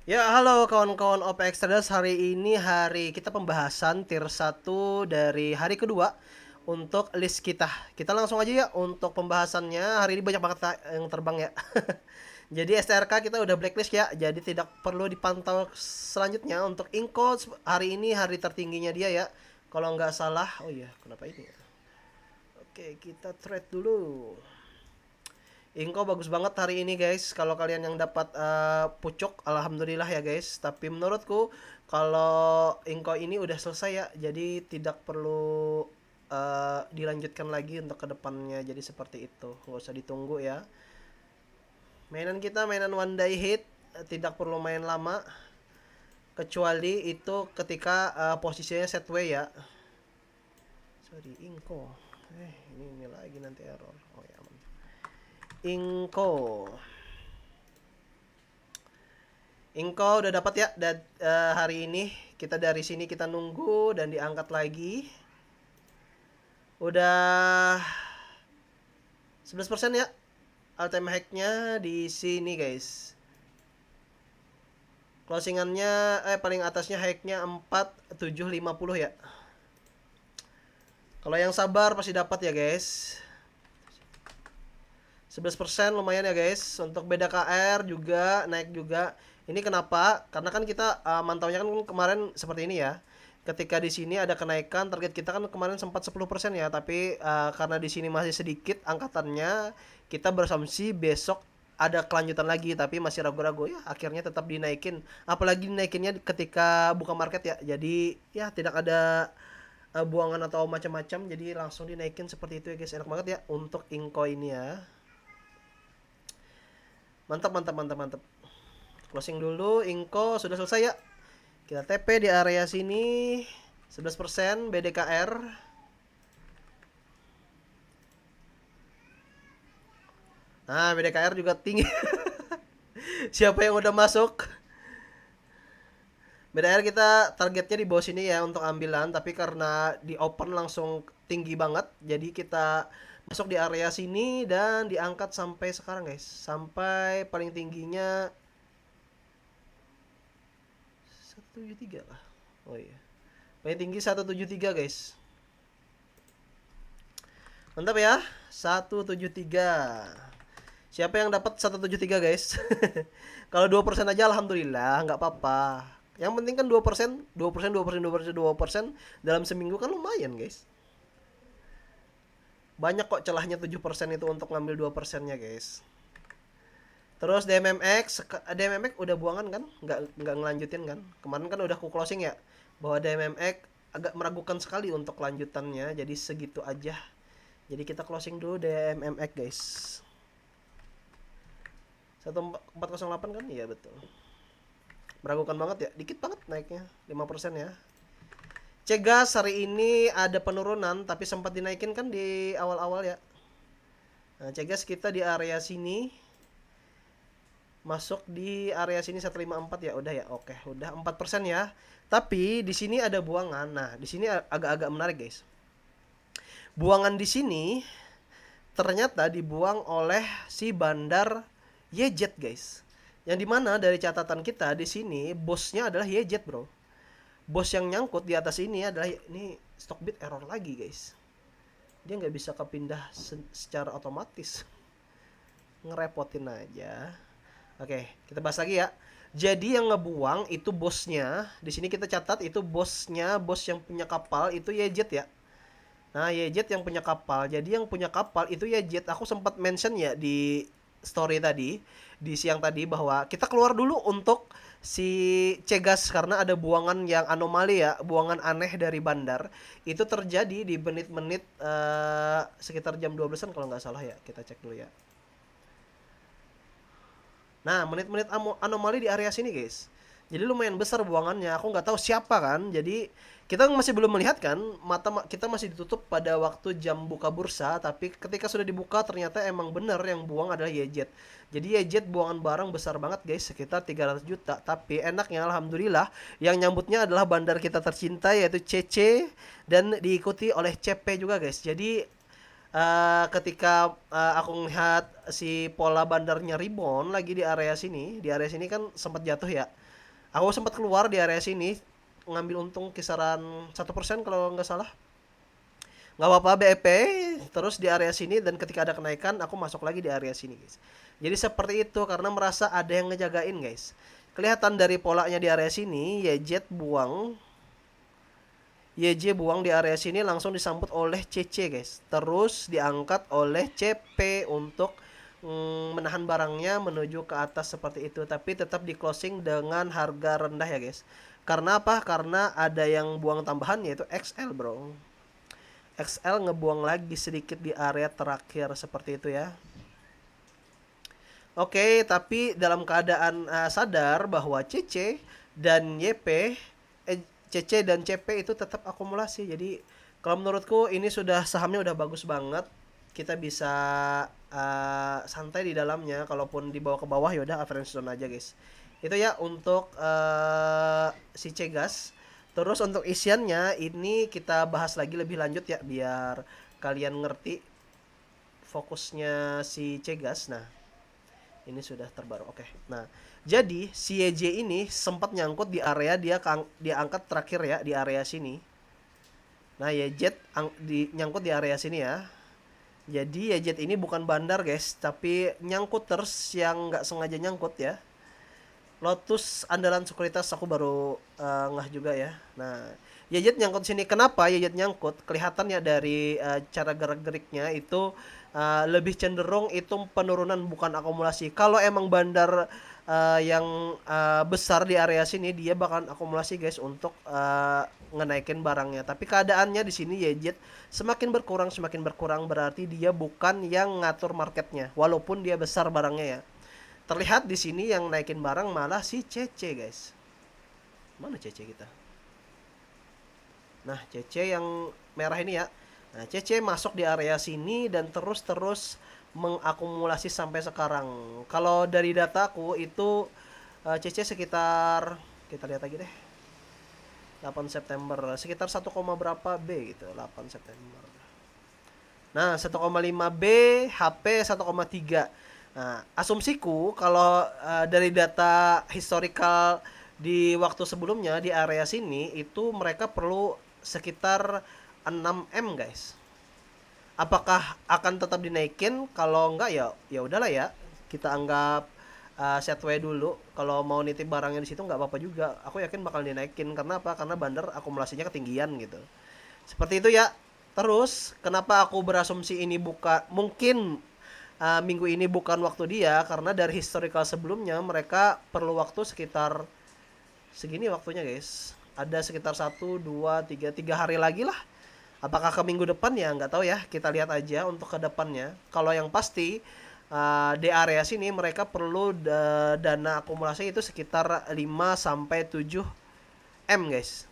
Ya, halo kawan-kawan OPX Traders. Hari ini hari kita pembahasan tier 1 dari hari kedua untuk list kita. Kita langsung aja ya untuk pembahasannya. Hari ini banyak banget yang terbang ya. Jadi STRK kita udah blacklist ya. Jadi tidak perlu dipantau selanjutnya. Untuk Inco hari ini hari tertingginya dia ya. Kalau nggak salah. Oh iya, kenapa ini ya? Oke, kita trade dulu. Inko bagus banget hari ini guys. Kalau kalian yang dapat pucuk, alhamdulillah ya guys. Tapi menurutku kalau Inko ini udah selesai ya, jadi tidak perlu dilanjutkan lagi untuk kedepannya. Jadi seperti itu, nggak usah ditunggu ya. Mainan kita mainan one day hit, tidak perlu main lama. Kecuali itu ketika posisinya set way ya. Sorry, Inko. Ini lagi nanti error. Oh ya aman. Inko. Inko udah dapat ya hari ini. Kita dari sini kita nunggu dan diangkat lagi. Udah 11% ya. All-time hacknya di sini guys. Closingannya paling atasnya hacknya 4750 ya. Kalau yang sabar pasti dapat ya guys. 11% lumayan ya guys. Untuk beda KR juga naik juga. Ini kenapa? Karena kan kita mantaunya kan kemarin seperti ini ya. Ketika di sini ada kenaikan, target kita kan kemarin sempat 10% ya, tapi karena di sini masih sedikit angkatannya, kita berasumsi besok ada kelanjutan lagi, tapi masih ragu-ragu ya. Akhirnya tetap dinaikin. Apalagi dinaikinnya ketika buka market ya. Jadi ya tidak ada buangan atau macam-macam, jadi langsung dinaikin seperti itu ya guys. Enak banget ya untuk Inco ini ya. Mantap, mantap, mantap, mantap. Closing dulu, Inco sudah selesai ya. Kita TP di area sini 11% BDKR. Nah, BDKR juga tinggi. Siapa yang udah masuk? BDKR kita targetnya di bawah sini ya untuk ambilan, tapi karena di open langsung tinggi banget, jadi kita masuk di area sini dan diangkat sampai sekarang guys. Sampai paling tingginya 173 lah. Oh iya. Paling tinggi 173 guys. Mantap ya. 173. Siapa yang dapat 173 guys? Kalau 2% aja alhamdulillah, nggak apa-apa. Yang penting kan 2%, 2%, 2%, 2%, 2% dalam seminggu kan lumayan guys. Banyak kok celahnya 7% itu untuk ngambil 2%-nya guys. Terus DMMX udah buangan kan? Nggak ngelanjutin kan? Kemarin kan udah aku closing ya bahwa DMMX agak meragukan sekali untuk lanjutannya, jadi segitu aja. Jadi kita closing dulu DMMX guys. 1408 kan? Iya betul. Meragukan banget ya, dikit banget naiknya, 5% ya. Cegas hari ini ada penurunan tapi sempat dinaikin kan di awal-awal ya. Nah, Cegas kita di area sini masuk di area sini 154 ya, udah ya. Oke, udah 4% ya. Tapi di sini ada buangan. Nah, di sini agak-agak menarik, guys. Buangan di sini ternyata dibuang oleh si bandar YZ, guys. Yang dimana dari catatan kita di sini bosnya adalah YZ, bro. Bos yang nyangkut di atas ini adalah ini Stockbit error lagi guys. Dia nggak bisa kepindah secara otomatis. Ngerepotin aja. Oke, kita bahas lagi ya. Jadi yang ngebuang itu bosnya. Di sini kita catat itu bosnya, bos yang punya kapal itu YZ ya. Nah, YZ yang punya kapal. Jadi yang punya kapal itu YZ. Aku sempat mention ya di story tadi, di siang tadi bahwa kita keluar dulu untuk si Cegas karena ada buangan yang anomali ya, buangan aneh dari bandar. Itu terjadi di menit-menit sekitar jam 12-an kalau nggak salah ya. Kita cek dulu ya. Nah, menit-menit anomali di area sini, guys. Jadi lumayan besar buangannya. Aku nggak tahu siapa kan. Jadi kita masih belum melihat kan. Mata kita masih ditutup pada waktu jam buka bursa. Tapi ketika sudah dibuka ternyata emang bener yang buang adalah YZ. Jadi YZ buangan barang besar banget guys. Sekitar 300 juta. Tapi enaknya alhamdulillah. Yang nyambutnya adalah bandar kita tercinta yaitu CC. Dan diikuti oleh CP juga guys. Jadi ketika aku ngelihat si pola bandarnya rebound lagi di area sini kan sempat jatuh ya. Aku sempat keluar di area sini ngambil untung kisaran 1% kalau nggak salah. Nggak apa-apa BEP terus di area sini, dan ketika ada kenaikan aku masuk lagi di area sini guys. Jadi seperti itu karena merasa ada yang ngejagain guys. Kelihatan dari polanya di area sini, YJ buang di area sini langsung disambut oleh CC guys. Terus diangkat oleh CP untuk menahan barangnya menuju ke atas seperti itu, tapi tetap di closing dengan harga rendah ya guys. Karena apa? Karena ada yang buang tambahan yaitu XL bro. XL ngebuang lagi sedikit di area terakhir seperti itu ya. Oke, tapi dalam keadaan sadar bahwa dan YP, CC dan CP itu tetap akumulasi. Jadi kalau menurutku ini sudah sahamnya udah bagus banget. Kita bisa santai di dalamnya. Kalaupun dibawa ke bawah ya udah average zone aja guys. Itu ya untuk si Cegas. Terus untuk isiannya ini kita bahas lagi lebih lanjut ya biar kalian ngerti fokusnya si Cegas. Nah, ini sudah terbaru. Oke. Nah, jadi si YJ ini sempat nyangkut di area dia angkat terakhir ya di area sini. Nah, nyangkut di area sini ya. Jadi YJ ini bukan bandar guys, tapi nyangkut terus yang nggak sengaja nyangkut ya. Lotus andalan sekuritas aku baru ngeh juga ya. Nah, Yejet nyangkut sini. Kenapa Yejet nyangkut? Kelihatan ya dari cara gerak-geriknya itu lebih cenderung itu penurunan bukan akumulasi. Kalau emang bandar yang besar di area sini dia bakal akumulasi guys untuk ngenaikin barangnya. Tapi keadaannya di sini Yejet semakin berkurang berarti dia bukan yang ngatur marketnya. Walaupun dia besar barangnya ya. Terlihat di sini yang naikin barang malah si CC guys. Mana CC kita? Nah, CC yang merah ini ya. Nah, CC masuk di area sini dan terus mengakumulasi sampai sekarang. Kalau dari dataku itu CC sekitar, kita lihat lagi deh, 8 September sekitar 1, berapa B gitu, 8 September. Nah, 1,5 B, HP 1,3. Nah, asumsiku kalau dari data historical di waktu sebelumnya di area sini itu mereka perlu sekitar 6M guys. Apakah akan tetap dinaikin? Kalau enggak ya ya udahlah ya. Kita anggap setway dulu. Kalau mau nitip barangnya di situ nggak apa-apa juga. Aku yakin bakal dinaikin karena apa? Karena bandar akumulasinya ketinggian gitu. Seperti itu ya. Terus kenapa aku berasumsi ini mungkin minggu ini bukan waktu dia, karena dari historical sebelumnya mereka perlu waktu sekitar segini waktunya guys. Ada sekitar 1, 2, 3 hari lagi lah. Apakah ke minggu depan ya nggak tahu ya, kita lihat aja untuk ke depannya. Kalau yang pasti di area sini mereka perlu dana akumulasi itu sekitar 5 sampai 7 M guys.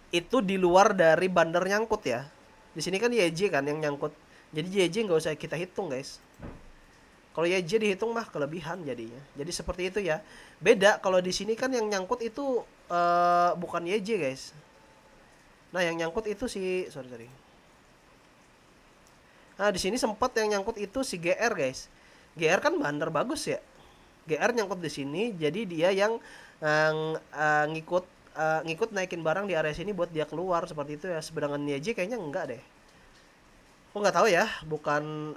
Itu di luar dari bandar nyangkut ya. Di sini kan YJ kan yang nyangkut. Jadi YJ nggak usah kita hitung guys. Kalau YJ dihitung mah kelebihan jadinya. Jadi seperti itu ya. Beda kalau di sini kan yang nyangkut itu bukan YJ guys. Nah yang nyangkut itu sorry. Nah di sini sempat yang nyangkut itu si GR guys. GR kan bandar bagus ya. GR nyangkut di sini, jadi dia yang ngikut naikin barang di area sini buat dia keluar seperti itu ya. Sedangkan YJ kayaknya enggak deh. Aku nggak tahu ya, bukan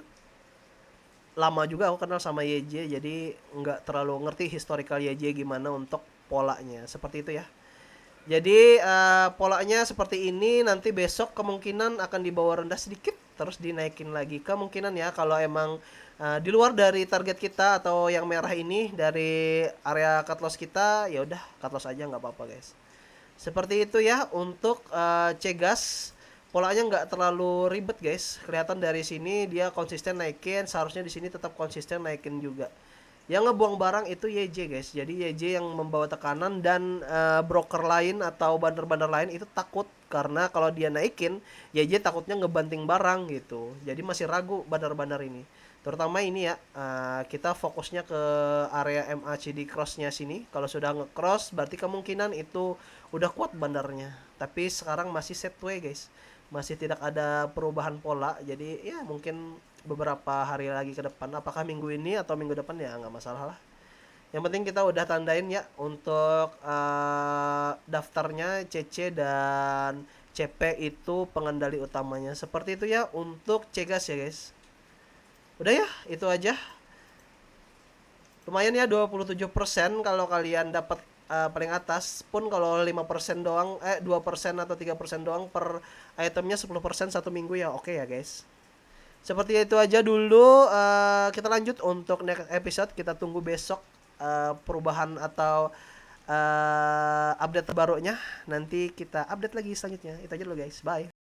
lama juga aku kenal sama YJ, jadi nggak terlalu ngerti historical YJ gimana untuk polanya seperti itu ya. Jadi polanya seperti ini, nanti besok kemungkinan akan dibawa rendah sedikit terus dinaikin lagi kemungkinan ya, kalau emang di luar dari target kita atau yang merah ini dari area cut loss kita, ya udah cut loss aja nggak apa-apa guys. Seperti itu ya untuk Cegas. Polanya nggak terlalu ribet guys. Kelihatan dari sini dia konsisten naikin, seharusnya di sini tetap konsisten naikin juga. Yang ngebuang barang itu YJ guys. Jadi YJ yang membawa tekanan, dan broker lain atau bandar-bandar lain itu takut karena kalau dia naikin, YJ takutnya ngebanting barang gitu. Jadi masih ragu bandar-bandar ini. Terutama ini ya, kita fokusnya ke area MACD crossnya sini. Kalau sudah nge-cross berarti kemungkinan itu udah kuat bandarnya. Tapi sekarang masih set way guys. Masih tidak ada perubahan pola, jadi ya mungkin beberapa hari lagi ke depan, apakah minggu ini atau minggu depan ya nggak masalah lah. Yang penting kita udah tandain ya untuk daftarnya CC dan CP itu pengendali utamanya. Seperti itu ya untuk Cegas ya guys. Udah ya, itu aja. Lumayan ya 27% kalau kalian dapat paling atas. Pun kalau 5% doang 2% atau 3% doang per itemnya 10% satu minggu ya oke ya guys. Seperti itu aja dulu. Kita lanjut untuk next episode. Kita tunggu besok perubahan atau update terbarunya. Nanti kita update lagi selanjutnya. Itu aja dulu guys. Bye.